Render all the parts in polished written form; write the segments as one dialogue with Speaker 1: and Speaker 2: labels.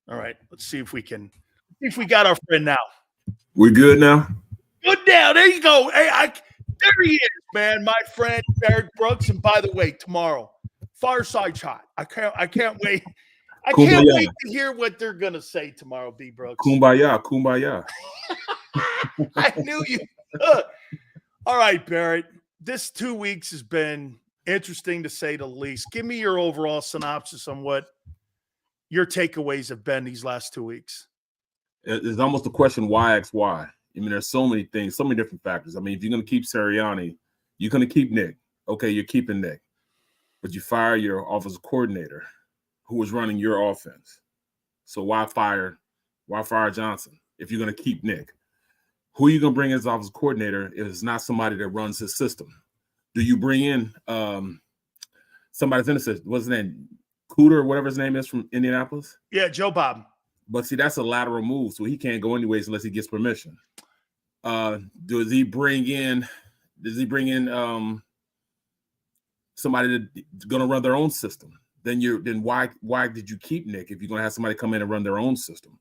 Speaker 1: All right, let's see if we got our friend now.
Speaker 2: We good now?
Speaker 1: Good now. There you go. Hey, there he is, man. My friend Barrett Brooks. And by the way, tomorrow, Fireside Chat. I can't wait. I can't wait to hear what they're gonna say tomorrow, B Brooks.
Speaker 2: Kumbaya, kumbaya.
Speaker 1: I knew you. All right, Barrett. This 2 weeks has been interesting to say the least. Give me your overall synopsis on what your takeaways have been these last 2 weeks.
Speaker 2: It's almost a question, why X, why? I mean, there's so many things, so many different factors. I mean, if you're going to keep Sirianni, you're going to keep Nick. Okay, you're keeping Nick. But you fire your offensive coordinator who was running your offense. So why fire Johnson if you're going to keep Nick? Who are you going to bring as offensive coordinator if it's not somebody that runs his system? Do you bring in somebody's in the system? What's his name? Cooter or whatever his name is from Indianapolis?
Speaker 1: Yeah, Joe Bob.
Speaker 2: But see, that's a lateral move, so he can't go anyways unless he gets permission. Does he bring in somebody that's going to run their own system? Then why did you keep Nick if you're going to have somebody come in and run their own system?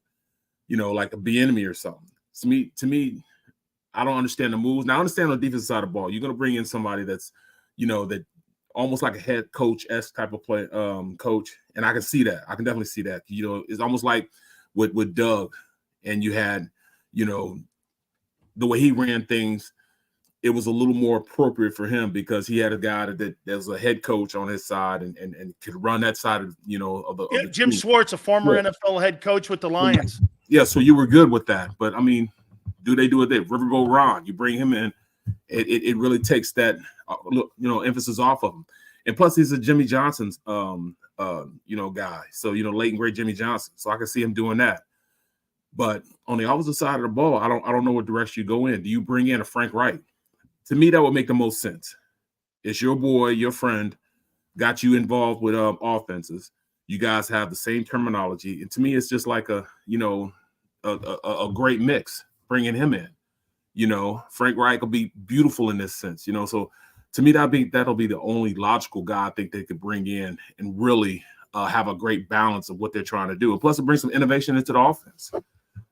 Speaker 2: You know, like a Bieniemy or something. To me, I don't understand the moves. Now I understand on the defensive side of the ball, you're going to bring in somebody that's, you know, that almost like a head coach-esque type of play coach, and I can see that. I can definitely see that. You know, it's almost like with Doug, and you had, you know, the way he ran things, it was a little more appropriate for him because he had a guy that was a head coach on his side and could run that side of, you know, of the
Speaker 1: Jim
Speaker 2: team.
Speaker 1: Schwartz, a former NFL head coach with the Lions.
Speaker 2: Yeah, so you were good with that. But, I mean, do they do it there? Riverboat Ron, you bring him in, it really takes that, you know, emphasis off of him. And plus, he's a Jimmy Johnson's, you know, guy. So, you know, late and great Jimmy Johnson. So I can see him doing that. But on the opposite side of the ball, I don't know what direction you go in. Do you bring in a Frank Reich? To me, that would make the most sense. It's your boy, your friend, got you involved with offenses. You guys have the same terminology. And to me, it's just like a great mix, bringing him in. You know, Frank Reich will be beautiful in this sense, you know. So to me, that'll be the only logical guy I think they could bring in and really have a great balance of what they're trying to do. And plus, it brings some innovation into the offense.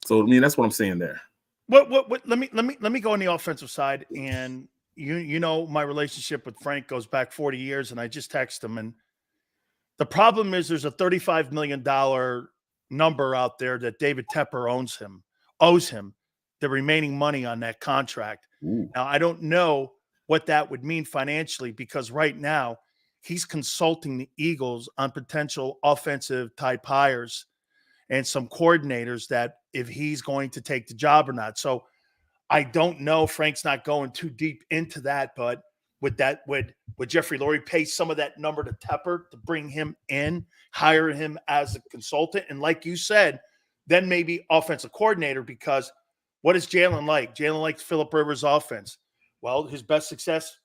Speaker 2: So I mean, that's what I'm saying there.
Speaker 1: What? Let me go on the offensive side. And you know, my relationship with Frank goes back 40 years, and I just text him. And the problem is, there's a $35 million number out there that David Tepper owes him the remaining money on that contract.
Speaker 2: Ooh.
Speaker 1: Now, I don't know what that would mean financially, because right now he's consulting the Eagles on potential offensive type hires and some coordinators that if he's going to take the job or not. So I don't know. Frank's not going too deep into that, but would Jeffrey Lurie pay some of that number to Tepper to bring him in, hire him as a consultant? And like you said, then maybe offensive coordinator, because what is Jalen like? Jalen likes Phillip Rivers' offense. Well, his best success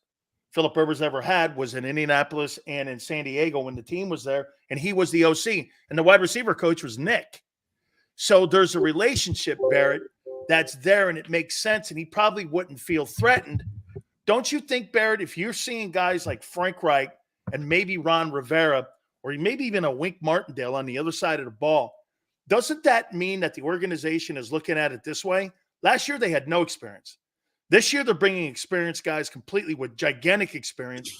Speaker 1: Phillip Rivers ever had was in Indianapolis and in San Diego when the team was there, and he was the OC, and the wide receiver coach was Nick. So there's a relationship, Barrett, that's there, and it makes sense, and he probably wouldn't feel threatened. Don't you think, Barrett, if you're seeing guys like Frank Reich and maybe Ron Rivera, or maybe even a Wink Martindale on the other side of the ball, doesn't that mean that the organization is looking at it this way? Last year, they had no experience. This year, they're bringing experienced guys completely with gigantic experience.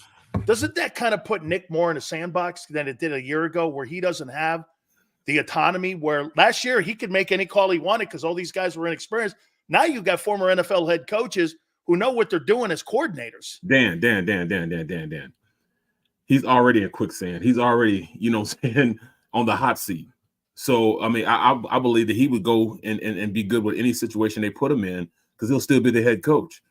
Speaker 1: Doesn't that kind of put Nick more in a sandbox than it did a year ago, where he doesn't have the autonomy, where last year he could make any call he wanted because all these guys were inexperienced? Now you've got former NFL head coaches who know what they're doing as coordinators.
Speaker 2: Dan. He's already in quicksand. He's already, you know, on the hot seat. So, I mean, I believe that he would go and be good with any situation they put him in, because he'll still be the head coach.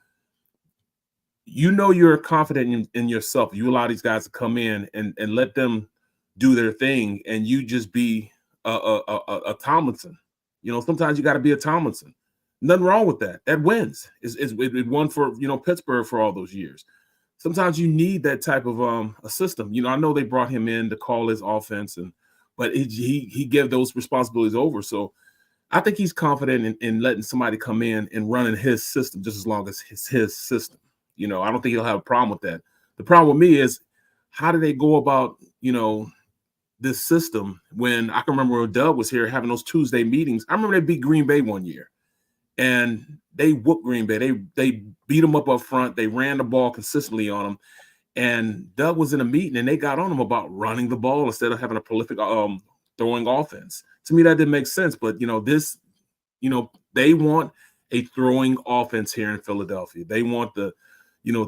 Speaker 2: You know, you're confident in yourself. You allow these guys to come in and let them do their thing, and you just be a Tomlinson. You know, sometimes you got to be a Tomlinson. Nothing wrong with that. That wins. It won for, you know, Pittsburgh for all those years. Sometimes you need that type of a system. You know, I know they brought him in to call his offense, but he gave those responsibilities over. So I think he's confident in letting somebody come in and running his system just as long as it's his system. You know, I don't think he'll have a problem with that. The problem with me is, how do they go about, you know, this system. When I can remember when Doug was here having those Tuesday meetings. I remember they beat Green Bay one year, and they whooped Green Bay. They beat them up front. They ran the ball consistently on them. And Doug was in a meeting, and they got on him about running the ball instead of having a prolific throwing offense. To me, that didn't make sense. But they want a throwing offense here in Philadelphia. They want the,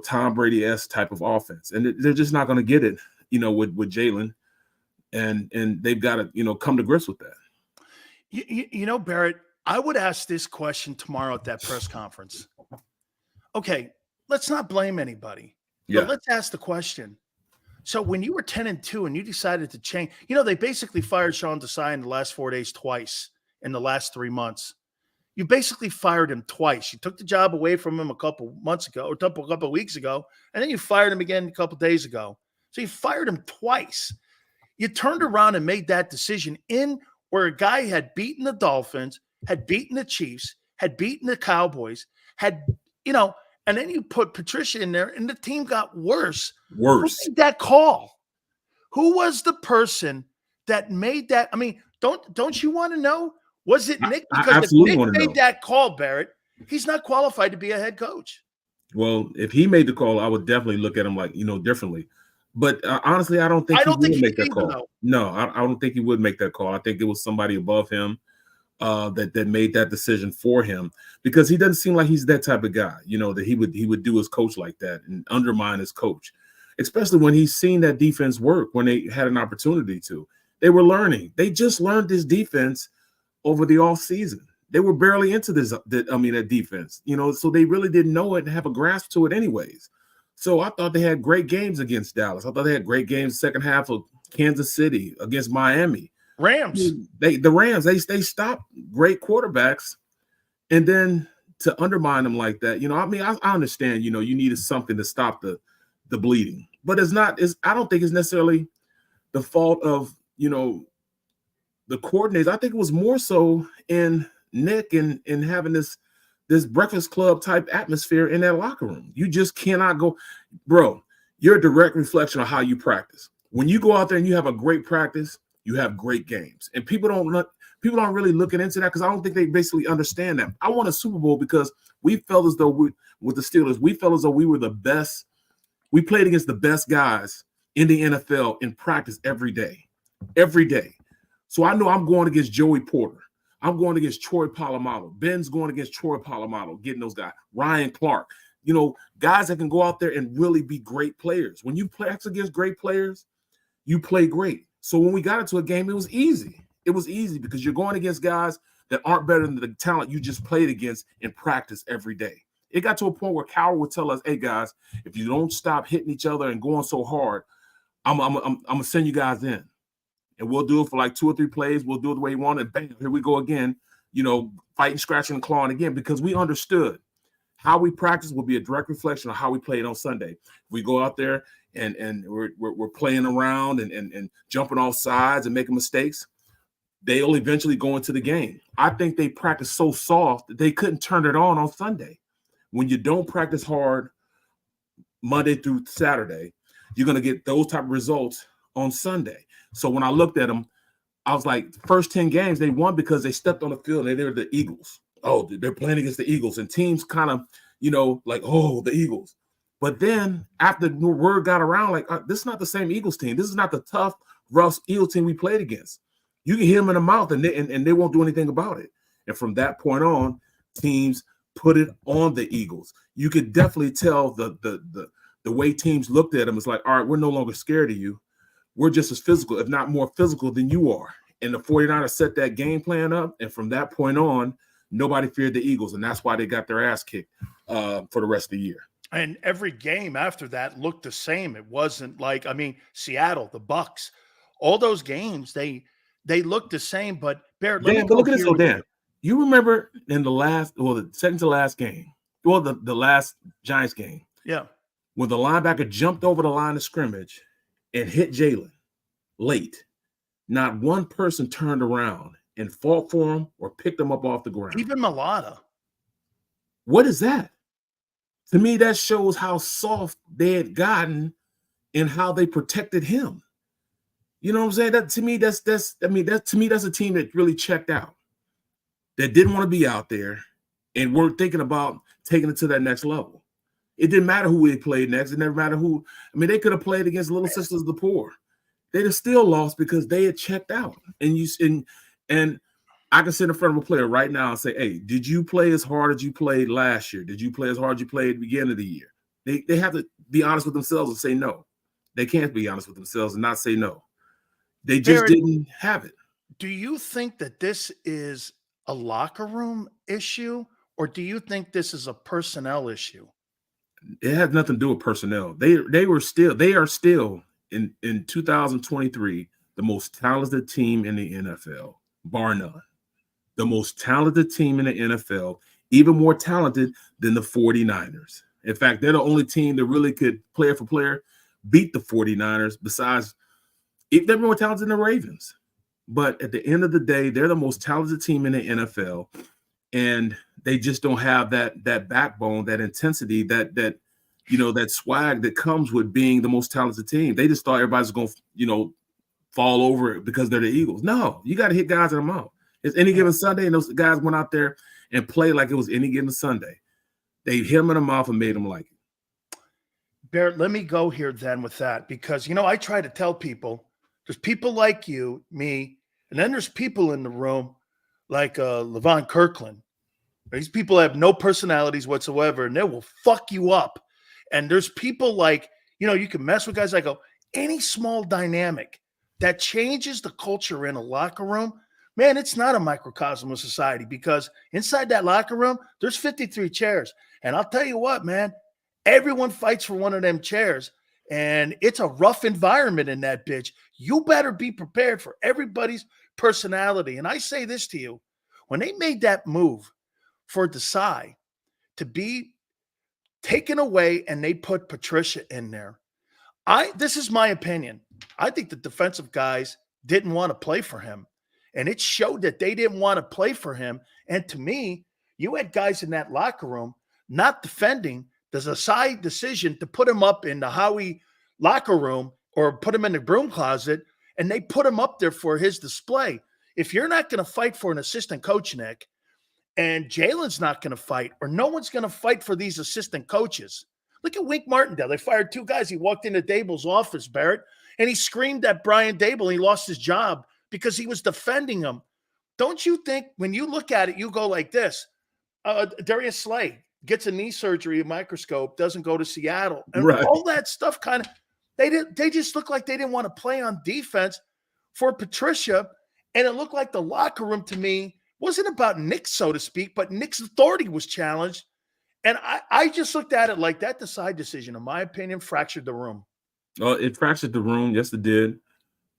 Speaker 2: Tom Brady-esque type of offense, and they're just not going to get it, with Jalen, and they've got to, come to grips with that.
Speaker 1: Barrett, I would ask this question tomorrow at that press conference. Okay, let's not blame anybody.
Speaker 2: Yeah.
Speaker 1: But let's ask the question. So when you were 10-2 and you decided to change, they basically fired Sean Desai in the last 4 days twice in the last 3 months. You basically fired him twice. You took the job away from him a couple months ago, or a couple of weeks ago, and then you fired him again a couple of days ago. So you fired him twice. You turned around and made that decision in where a guy had beaten the Dolphins, had beaten the Chiefs, had beaten the Cowboys, and then you put Patricia in there, and the team got worse. Who made that call? Who was the person that made that? I mean, don't you want to know? Was it Nick? Because if Nick made that call, Barrett, he's not qualified to be a head coach.
Speaker 2: Well, if he made the call, I would definitely look at him differently. But honestly, I don't think he would make that call. Though. No, I don't think he would make that call. I think it was somebody above him that made that decision for him, because he doesn't seem like he's that type of guy, that he would do his coach like that and undermine his coach, especially when he's seen that defense work when they had an opportunity to. They were learning. They just learned this defense over the off season. They were barely into that defense, so they really didn't know it and have a grasp to it anyways. So I thought they had great games against Dallas. I thought they had great games second half of Kansas City, against Miami.
Speaker 1: Rams.
Speaker 2: The Rams, they stopped great quarterbacks, and then to undermine them like that, I understand, you needed something to stop the bleeding, but I don't think it's necessarily the fault of, the coordinators. I think it was more so in Nick and having this Breakfast Club type atmosphere in that locker room. You just cannot go, bro. You're a direct reflection of how you practice. When you go out there and you have a great practice, you have great games, and people aren't really looking into that, because I don't think they basically understand that. I won a Super Bowl because we felt as though with the Steelers, we felt as though we were the best. We played against the best guys in the NFL in practice every day. So I know I'm going against Joey Porter. I'm going against Troy Polamalu. Ben's going against Troy Polamalu, getting those guys. Ryan Clark, guys that can go out there and really be great players. When you play against great players, you play great. So when we got into a game, it was easy. It was easy because you're going against guys that aren't better than the talent you just played against in practice every day. It got to a point where Cowher would tell us, hey, guys, if you don't stop hitting each other and going so hard, I'm going to send you guys in. And we'll do it for like 2 or 3 plays. We'll do it the way you want it. Bam, here we go again, fighting, scratching, and clawing again, because we understood how we practice will be a direct reflection of how we played on Sunday. We go out there and we're playing around and jumping off sides and making mistakes. They'll eventually go into the game. I think they practice so soft that they couldn't turn it on Sunday. When you don't practice hard Monday through Saturday, you're going to get those type of results on Sunday. So when I looked at them, I was like, first 10 games, they won because they stepped on the field and they were the Eagles. Oh, they're playing against the Eagles. And teams kind of, like, oh, the Eagles. But then after the word got around, like, this is not the same Eagles team. This is not the tough, rough Eagles team we played against. You can hit them in the mouth and they won't do anything about it. And from that point on, teams put it on the Eagles. You could definitely tell the way teams looked at them. It's like, all right, we're no longer scared of you. We're just as physical, if not more physical than you are. And the 49ers set that game plan up. And from that point on, nobody feared the Eagles. And that's why they got their ass kicked for the rest of the year.
Speaker 1: And every game after that looked the same. It wasn't like, Seattle, the Bucks, all those games, they looked the same. But Barrett,
Speaker 2: Dan, but look at this. So Dan, you remember in the second to last game, the last Giants game.
Speaker 1: Yeah.
Speaker 2: When the linebacker jumped over the line of scrimmage and hit Jalen late, not one person turned around and fought for him or picked him up off the ground.
Speaker 1: Even Malata.
Speaker 2: What is that? To me, that shows how soft they had gotten and how they protected him. You know what I'm saying? That to me, that's a team that really checked out, that didn't want to be out there and weren't thinking about taking it to that next level. It didn't matter who we played next. It never mattered who. I mean, they could have played against Little Sisters of the Poor. They'd have still lost because they had checked out. And I can sit in front of a player right now and say, hey, did you play as hard as you played last year? Did you play as hard as you played at the beginning of the year? They have to be honest with themselves and say no. They can't be honest with themselves and not say no. They just
Speaker 1: Barrett,
Speaker 2: didn't have it.
Speaker 1: do you think that this is a locker room issue, or do you think this is a personnel issue?
Speaker 2: It has nothing to do with personnel. They are still in 2023 the most talented team in the NFL, bar none. The most talented team in the NFL, even more talented than the 49ers. In fact, they're the only team that really could, player for player, beat the 49ers. Besides, they're more talented than the Ravens. But at the end of the day, they're the most talented team in the NFL, and they just don't have that backbone, that intensity, that swag that comes with being the most talented team. They just thought everybody's going to, fall over because they're the Eagles. No, you got to hit guys in the mouth. It's any given Sunday, and those guys went out there and played like it was any given Sunday. They hit him in the mouth and made him like it.
Speaker 1: Barrett, let me go here then with that, because, I try to tell people, there's people like you, me, and then there's people in the room like Levon Kirkland. These people have no personalities whatsoever, and they will fuck you up. And there's people like, you can mess with guys like any small dynamic that changes the culture in a locker room. Man, it's not a microcosm of society, because inside that locker room, there's 53 chairs. And I'll tell you what, man, everyone fights for one of them chairs. And it's a rough environment in that bitch. You better be prepared for everybody's personality. And I say this to you, when they made that move for Desai to be taken away and they put Patricia in there, this is my opinion. I think the defensive guys didn't want to play for him. And it showed that they didn't want to play for him. And to me, you had guys in that locker room not defending the Desai decision to put him up in the Howie locker room or put him in the broom closet, and they put him up there for his display. If you're not going to fight for an assistant coach, Nick, and Jalen's not going to fight, or no one's going to fight for these assistant coaches. Look at Wink Martindale. They fired two guys. He walked into Dable's office, Barrett, and he screamed at Brian Dable. He lost his job because he was defending him. Don't you think when you look at it, you go like this? Darius Slay gets a knee surgery, a microscope, doesn't go to Seattle. And
Speaker 2: right.
Speaker 1: All that stuff they just looked like they didn't want to play on defense for Patricia. And it looked like the locker room to me wasn't about Nick, so to speak, but Nick's authority was challenged. And I just looked at it like that Desai decision, in my opinion, fractured the room.
Speaker 2: It fractured the room. Yes, it did.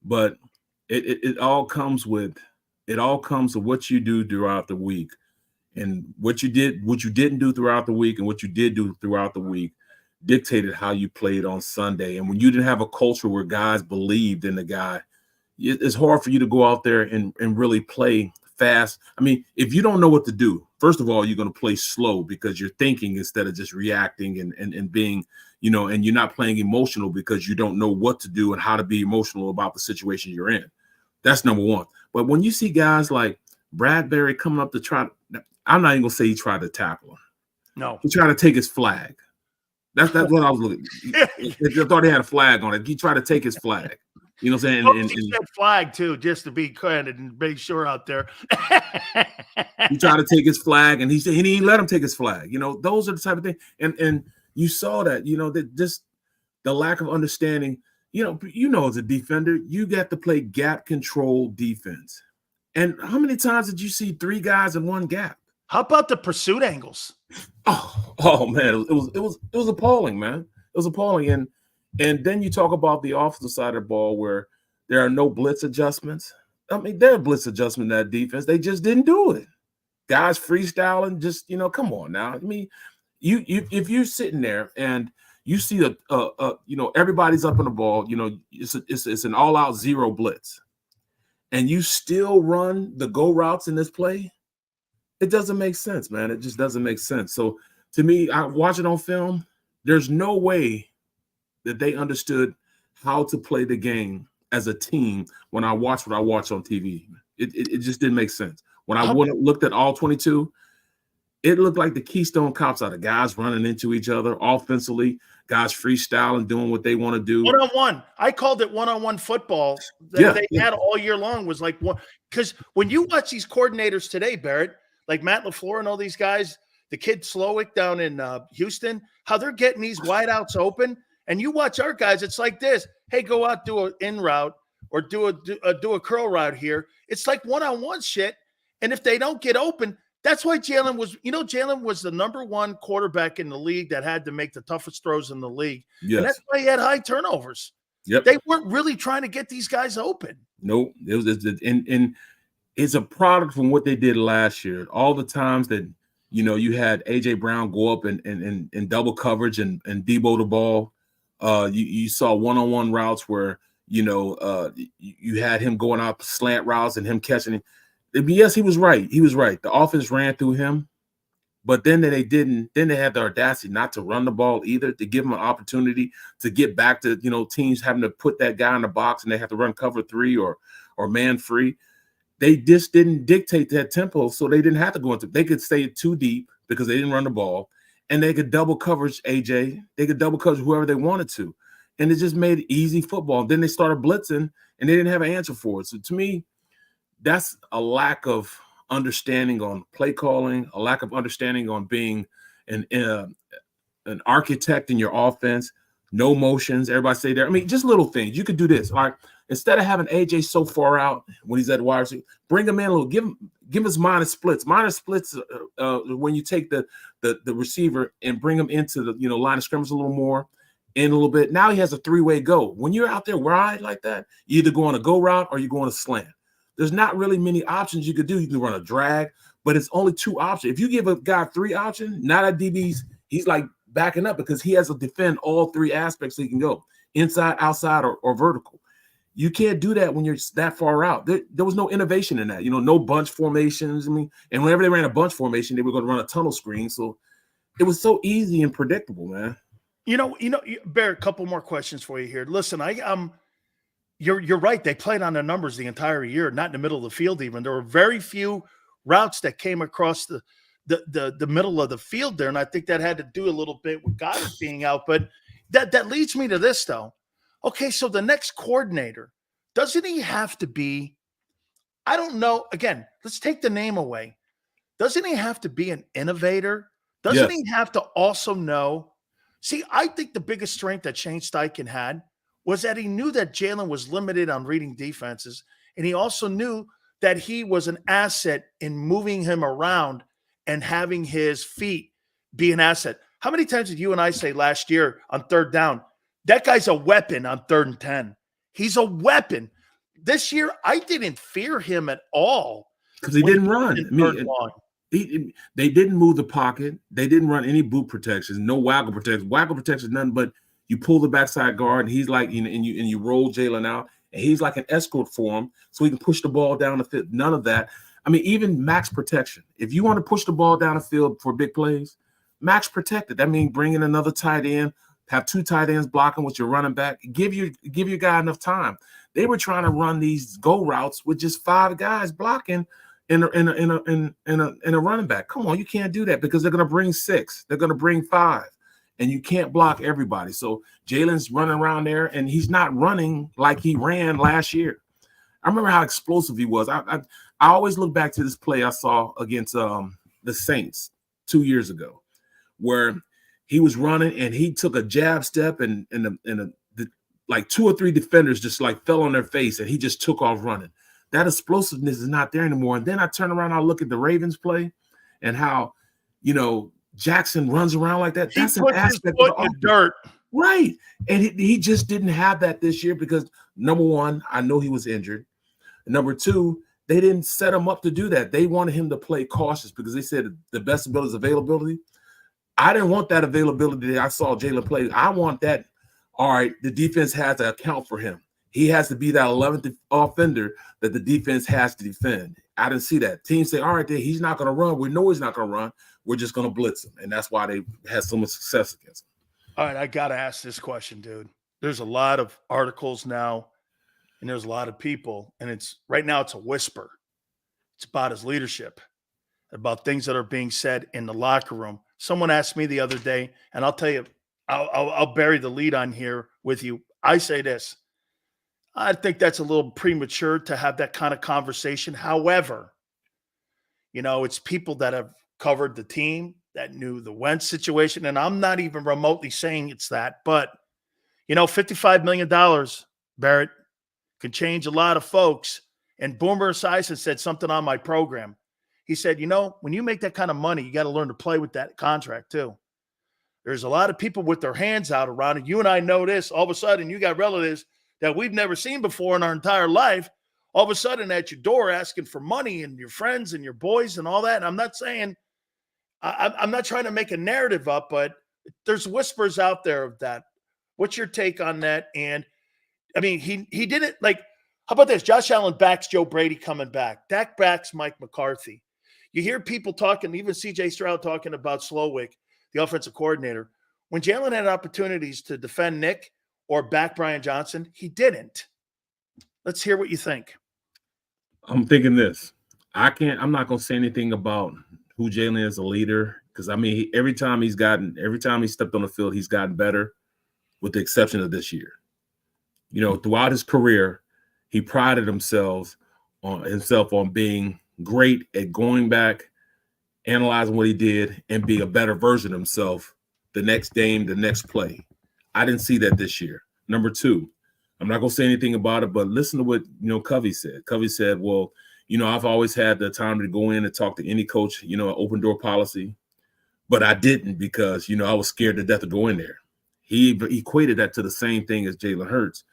Speaker 2: But it all comes with what you do throughout the week, and what you didn't do throughout the week, and what you did do throughout the week dictated how you played on Sunday. And when you didn't have a culture where guys believed in the guy, it's hard for you to go out there and really play fast. I mean, if you don't know what to do, first of all, you're going to play slow because you're thinking instead of just reacting and being, and you're not playing emotional because you don't know what to do and how to be emotional about the situation you're in. That's number one. But when you see guys like Bradbury coming up to try, I'm not even going to say he tried to tackle him.
Speaker 1: No.
Speaker 2: He tried to take his flag. That's what I was looking at. I thought he had a flag on it. He tried to take his flag. You know what I'm saying?
Speaker 1: He said flag too, just to be candid and make sure out there.
Speaker 2: He tried to take his flag, and he said he didn't let him take his flag. Those are the type of things. And you saw that, that just the lack of understanding. As a defender, you got to play gap control defense. And how many times did you see three guys in one gap?
Speaker 1: How about the pursuit angles?
Speaker 2: Oh man, it was appalling, man. It was appalling. And then you talk about the offensive side of the ball where there are no blitz adjustments. I mean, there are blitz adjustments in that defense. They just didn't do it. Guys freestyling, just, come on now. I mean, if you're sitting there and you see everybody's up on the ball, it's an all-out zero blitz, and you still run the go routes in this play, it doesn't make sense, man. It just doesn't make sense. So to me, I watch it on film, there's no way that they understood how to play the game as a team when I watched what I watched on TV. It just didn't make sense. When I looked at all 22, it looked like the Keystone Cops are the guys running into each other offensively, guys freestyling, doing what they want to do.
Speaker 1: One-on-one. I called it one-on-one football that
Speaker 2: Yeah,
Speaker 1: they had all year long was like one. Because when you watch these coordinators today, Barrett, like Matt LaFleur and all these guys, the kid Slowick down in Houston, how they're getting these wideouts open. And you watch our guys, it's like this. Hey, go out, do an in route or do a curl route here. It's like one-on-one shit. And if they don't get open, that's why Jalen was, Jalen was the #1 quarterback in the league that had to make the toughest throws in the league.
Speaker 2: yes.
Speaker 1: And that's why he had high turnovers.
Speaker 2: Yep.
Speaker 1: They weren't really trying to get these guys open.
Speaker 2: Nope. It was and it's a product from what they did last year. All the times that you had AJ Brown go up and double coverage and Debo the ball. You saw one-on-one routes where you had him going out slant routes and him catching it. Yes, he was right. He was right. The offense ran through him, but then they didn't. Then they had the audacity not to run the ball either, to give him an opportunity to get back to teams having to put that guy in the box and they have to run cover 3 or man free. They just didn't dictate that tempo, so they didn't have to go into. They could stay too deep because they didn't run the ball, and they could double coverage AJ. They could double coverage whoever they wanted to, and it just made easy football. Then they started blitzing, and they didn't have an answer for it. So to me, that's a lack of understanding on play calling, a lack of understanding on being an architect in your offense. No motions. Everybody say there. I mean, just little things. You could do this. Like instead of having AJ so far out when he's at wide receiver, bring him in a little. Give him his minor splits. Minor splits when you take the receiver and bring him into the line of scrimmage a little more, in a little bit. Now he has a 3-way go. When you're out there wide like that, you either go on a go route or you go on a slant. There's not really many options you could do. You can run a drag, but it's only 2 options. If you give a guy 3 options, now that he's like backing up because he has to defend all 3 aspects so he can go inside, outside, or vertical. You can't do that when you're that far out. There was no innovation in that. No bunch formations. I mean, and whenever they ran a bunch formation, they were going to run a tunnel screen. So it was so easy and predictable, man.
Speaker 1: Bear, a couple more questions for you here. Listen, You're right. They played on their numbers the entire year, not in the middle of the field even. There were very few routes that came across the middle of the field there, and I think that had to do a little bit with Goddard being out. But that leads me to this, though. Okay, so the next coordinator, doesn't he have to be – I don't know. Again, let's take the name away. Doesn't he have to be an innovator? Doesn't he have to also know – see, I think the biggest strength that Shane Steichen had – was that he knew that Jalen was limited on reading defenses, and he also knew that he was an asset in moving him around and having his feet be an asset. How many times did you and I say last year on 3rd down, that guy's a weapon on 3rd and 10? He's a weapon. This year, I didn't fear him at all.
Speaker 2: Because he didn't run. They didn't move the pocket. They didn't run any boot protections, no waggle protection. Waggle protection, nothing but you pull the backside guard, and he's like, and you roll Jalen out, and he's like an escort for him, so he can push the ball down the field. None of that. I mean, even max protection. If you want to push the ball down the field for big plays, max protected. That means bringing another tight end, have 2 tight ends blocking with your running back. Give your guy enough time. They were trying to run these go routes with just 5 guys blocking in a running back. Come on, you can't do that because they're going to bring 6. They're going to bring 5. And you can't block everybody. So Jalen's running around there, and he's not running like he ran last year. I remember how explosive he was. I always look back to this play I saw against the Saints 2 years ago, where he was running and he took a jab step, and like 2 or 3 defenders just like fell on their face, and he just took off running. That explosiveness is not there anymore. And then I turn around, I look at the Ravens play, and how Jackson runs around like that. That's an aspect of the
Speaker 1: dirt.
Speaker 2: Right. And he just didn't have that this year because, number one, I know he was injured. Number 2, they didn't set him up to do that. They wanted him to play cautious because they said the best ability is availability. I didn't want that availability that I saw Jalen play. I want that, all right, the defense has to account for him. He has to be that 11th offender that the defense has to defend. I didn't see that. Teams say, all right, he's not going to run. We know he's not going to run. We're just going to blitz him. And that's why they had so much success against him.
Speaker 1: All right, I got to ask this question, dude. There's a lot of articles now and there's a lot of people, and it's right now it's a whisper. It's about his leadership, about things that are being said in the locker room. Someone asked me the other day, and I'll tell you, I'll bury the lead on here with you. I say this. I think that's a little premature to have that kind of conversation. However, it's people that have covered the team, that knew the Wentz situation, and I'm not even remotely saying it's that, but $55 million, Barrett, could change a lot of folks. And Boomer Esiason said something on my program. He said, when you make that kind of money, you got to learn to play with that contract too. There's a lot of people with their hands out around it. You and I know this. All of a sudden, you got relatives that we've never seen before in our entire life, all of a sudden at your door asking for money, and your friends and your boys and all that. And I'm not saying, I'm not trying to make a narrative up, but there's whispers out there of that. What's your take on that? And I mean, he did it like, how about this? Josh Allen backs Joe Brady coming back. Dak backs Mike McCarthy. You hear people talking, even CJ Stroud talking about Slowick, the offensive coordinator. When Jalen had opportunities to defend Nick or back Brian Johnson, he didn't. Let's hear what you think.
Speaker 2: I'm thinking this. I'm not going to say anything about who Jalen is a leader, because I mean, every time he stepped on the field, he's gotten better, with the exception of this year. Throughout his career, he prided himself on being great at going back, analyzing what he did, and be a better version of himself the next game, the next play. I didn't see that this year. Number two, I'm not going to say anything about it, but listen to what, Covey said. Covey said, well, I've always had the time to go in and talk to any coach, an open door policy, but I didn't because, I was scared to death to go in there. He equated that to the same thing as Jalen Hurts.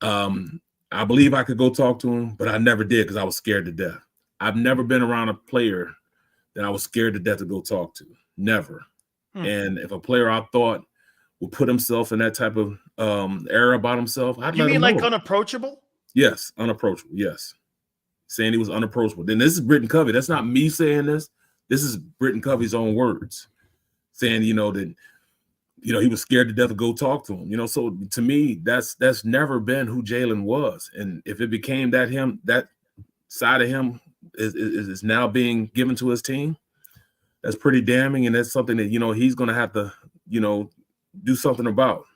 Speaker 2: I believe I could go talk to him, but I never did because I was scared to death. I've never been around a player that I was scared to death to go talk to. Never. And if a player I thought would put himself in that type of era about himself, I'd let him know.
Speaker 1: You mean like unapproachable?
Speaker 2: Yes, unapproachable. Yes. Saying he was unapproachable. Then this is Britton Covey. That's not me saying this. This is Britton Covey's own words. Saying, that he was scared to death to go talk to him. So to me, that's never been who Jalen was. And if it became that side of him is now being given to his team, that's pretty damning. And that's something that, he's going to have to, do something about.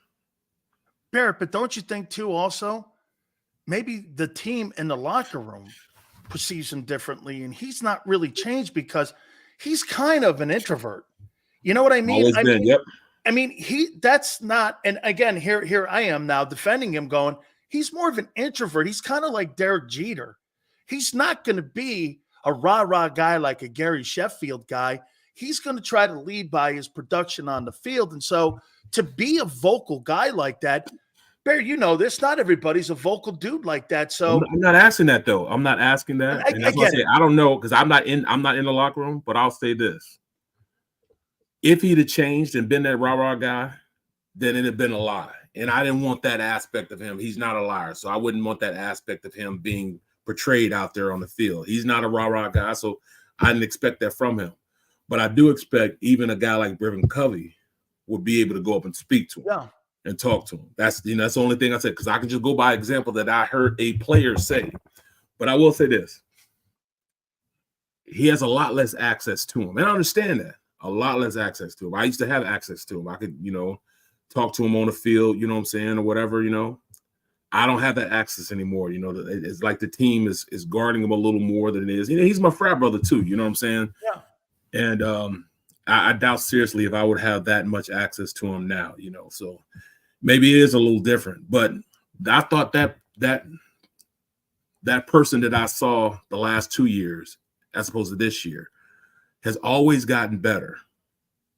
Speaker 1: Barrett, but don't you think too also, maybe the team in the locker room perceives him differently, and he's not really changed because he's kind of an introvert. You know what I mean?
Speaker 2: Always been, yep.
Speaker 1: I mean, that's not, and again, here I am now defending him going, he's more of an introvert. He's kind of like Derek Jeter. He's not going to be a rah-rah guy like a Gary Sheffield guy. He's going to try to lead by his production on the field. And so to be a vocal guy like that, Barry, this, not everybody's a vocal dude like that. So
Speaker 2: I'm not asking that though. I'm not asking that. And that's why I say I don't know, because I'm not in the locker room, but I'll say this. If he'd have changed and been that rah-rah guy, then it'd have been a lie. And I didn't want that aspect of him. He's not a liar. So I wouldn't want that aspect of him being portrayed out there on the field. He's not a rah-rah guy, so I didn't expect that from him. But I do expect even a guy like Britton Covey would be able to go up and speak to him and talk to him. That's that's the only thing I said, because I can just go by example that I heard a player say. But I will say this. He has a lot less access to him. And I understand that. A lot less access to him. I used to have access to him. I could, talk to him on the field, what I'm saying, or whatever, I don't have that access anymore. It's like the team is guarding him a little more than it is. He's my frat brother too, you know what I'm saying?
Speaker 1: Yeah.
Speaker 2: And I doubt seriously if I would have that much access to him now, so maybe it is a little different. But I thought that person that I saw the last 2 years, as opposed to this year, has always gotten better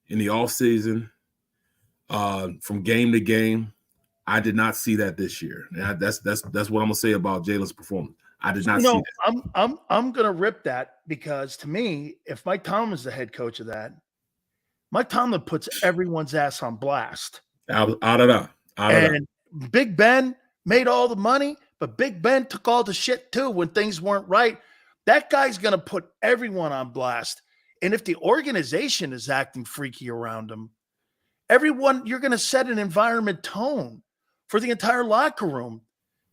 Speaker 2: in the offseason, from game to game. I did not see that this year. And that's what I'm gonna say about Jalen's performance. I did not see that.
Speaker 1: I'm gonna rip that, because to me, if Mike Tomlin is the head coach of that, Mike Tomlin puts everyone's ass on blast.
Speaker 2: And
Speaker 1: Big Ben made all the money, but Big Ben took all the shit too when things weren't right. That guy's gonna put everyone on blast. And if the organization is acting freaky around him, you're going to set an environment tone for the entire locker room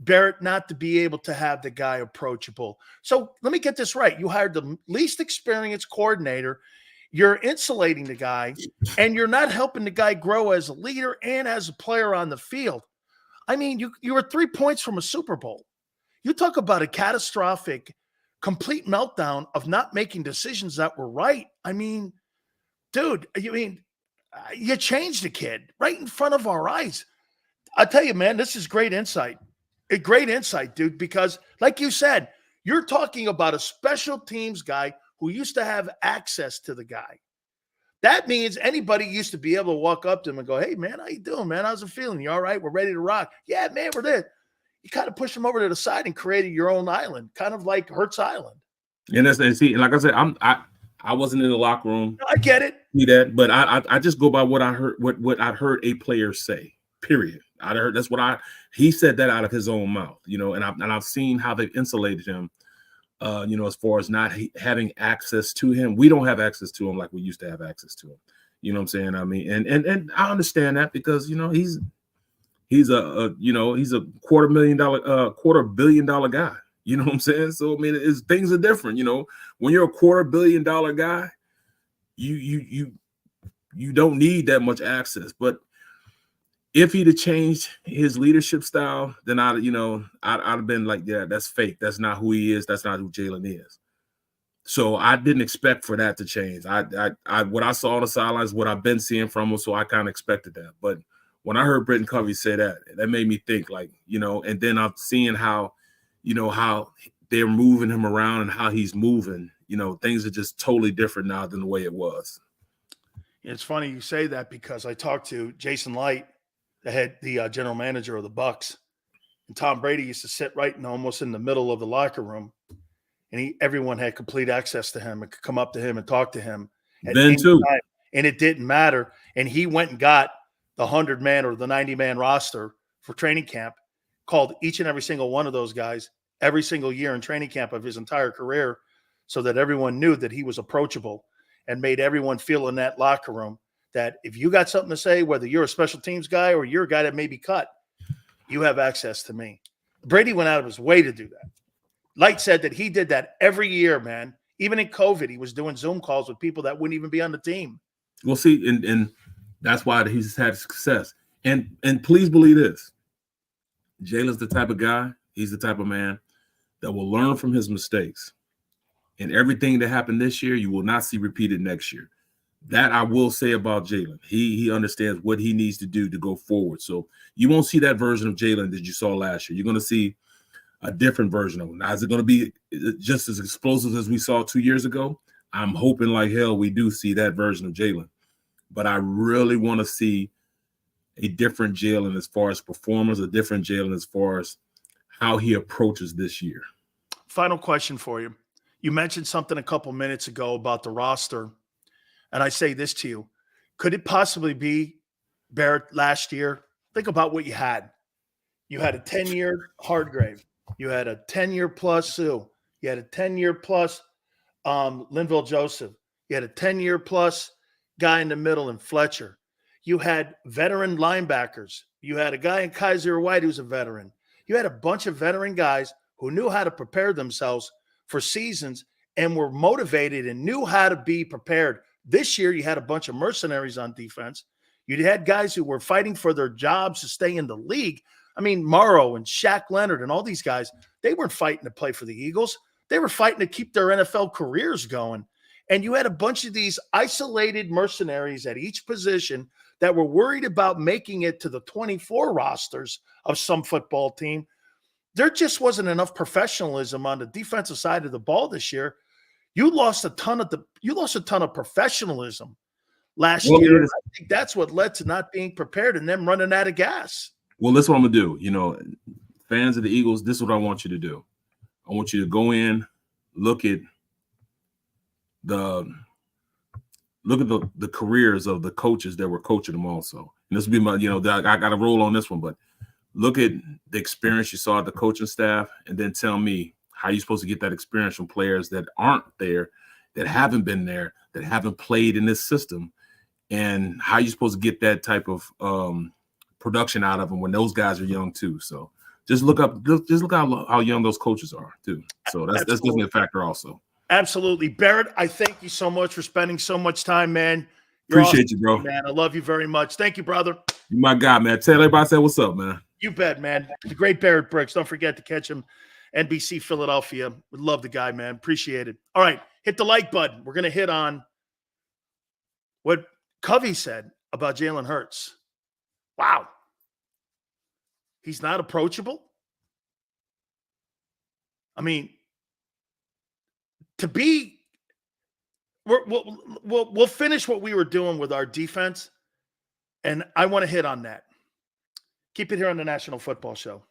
Speaker 1: Barrett not to be able to have the guy approachable. So let me get this right. You hired the least experienced coordinator. You're insulating the guy, and you're not helping the guy grow as a leader and as a player on the field. I mean, you were 3 points from a Super Bowl. You talk about a catastrophic, complete meltdown of not making decisions that were right. I mean, dude, you changed the kid right in front of our eyes. I tell you, man, this is great insight. A great insight, dude, because like you said, you're talking about a special teams guy who used to have access to the guy. That means anybody used to be able to walk up to him and go, hey, man, how you doing, man? How's it feeling? You all right? We're ready to rock. Yeah, man, we're there. You kind of push him over to the side and created your own island, kind of like Hurts Island.
Speaker 2: And like I said, I wasn't in the locker room.
Speaker 1: No, I get it.
Speaker 2: See that, but I just go by what I heard, what I heard a player say. Period. I heard he said that out of his own mouth, and I've seen how they've insulated him, as far as not having access to him. We don't have access to him like we used to have access to him. You know what I'm saying? I mean, and I understand that because he's a $250 million guy. You know what I'm saying? So I mean, things are different. When you're a $250 million guy, you don't need that much access. But if he'd have changed his leadership style, then I'd have been like, yeah, that's fake. That's not who he is. That's not who Jalen is. So I didn't expect for that to change. What I saw on the sidelines, what I've been seeing from him, so I kind of expected that. But when I heard Britton Covey say that made me think, like, and then I'm seeing how they're moving him around and how he's moving. Things are just totally different now than the way it was.
Speaker 1: It's funny you say that because I talked to Jason Light, the general manager of the Bucs, and Tom Brady used to sit right almost in the middle of the locker room, and everyone had complete access to him and could come up to him and talk to him.
Speaker 2: Then too,
Speaker 1: time, and it didn't matter. And he went and got the 100-man or the 90-man roster for training camp, called each and every single one of those guys every single year in training camp of his entire career, so that everyone knew that he was approachable, and made everyone feel in that locker room that if you got something to say, whether you're a special teams guy or you're a guy that may be cut, you have access to me. Brady went out of his way to do that. Light said that he did that every year, man. Even in COVID, he was doing Zoom calls with people that wouldn't even be on the team.
Speaker 2: We'll see, and that's why he's had success. And please believe this. Jalen's the type of guy, he's the type of man that will learn from his mistakes. And everything that happened this year, you will not see repeated next year. That I will say about Jalen. He understands what he needs to do to go forward. So you won't see that version of Jalen that you saw last year. You're going to see a different version of him. Now, is it going to be just as explosive as we saw 2 years ago? I'm hoping like hell we do see that version of Jalen. But I really want to see a different Jalen as far as performance, a different Jalen as far as how he approaches this year.
Speaker 1: Final question for you. You mentioned something a couple minutes ago about the roster. And I say this to you. Could it possibly be Barrett last year? Think about what you had. You had a 10-year Hardgrave. You had a 10-year plus Sue. You had a 10-year plus Linville Joseph. You had a 10-year plus guy in the middle in Fletcher. You had veteran linebackers. You had a guy in Kaiser White who's a veteran. You had a bunch of veteran guys who knew how to prepare themselves for seasons and were motivated and knew how to be prepared. This year, you had a bunch of mercenaries on defense. You had guys who were fighting for their jobs to stay in the league. I mean, Morrow and Shaq Leonard and all these guys, they weren't fighting to play for the Eagles. They were fighting to keep their NFL careers going. And you had a bunch of these isolated mercenaries at each position that were worried about making it to the 24 rosters of some football team. There just wasn't enough professionalism on the defensive side of the ball this year. You lost a ton of professionalism last year. I think that's what led to not being prepared and them running out of gas.
Speaker 2: Well, that's what I'm gonna do. Fans of the Eagles, this is what I want you to do. I want you to go in, look at the careers of the coaches that were coaching them also. And this will be my, I got to roll on this one, but look at the experience you saw at the coaching staff, and then tell me how you're supposed to get that experience from players that aren't there, that haven't been there, that haven't played in this system, and how you're supposed to get that type of production out of them when those guys are young too. So just look how young those coaches are too. So that's definitely a factor also.
Speaker 1: Absolutely. Barrett, I thank you so much for spending so much time, man.
Speaker 2: You're Appreciate awesome, you, bro.
Speaker 1: Man, I love you very much. Thank you, brother.
Speaker 2: You my guy, man. Tell everybody, say what's up, man.
Speaker 1: You bet, man. The great Barrett Brooks. Don't forget to catch him. NBC Philadelphia. Would love the guy, man. Appreciate it. All right. Hit the like button. We're going to hit on what Covey said about Jalen Hurts. Wow. He's not approachable. I mean, we'll finish what we were doing with our defense, and I want to hit on that. Keep it here on the National Football Show.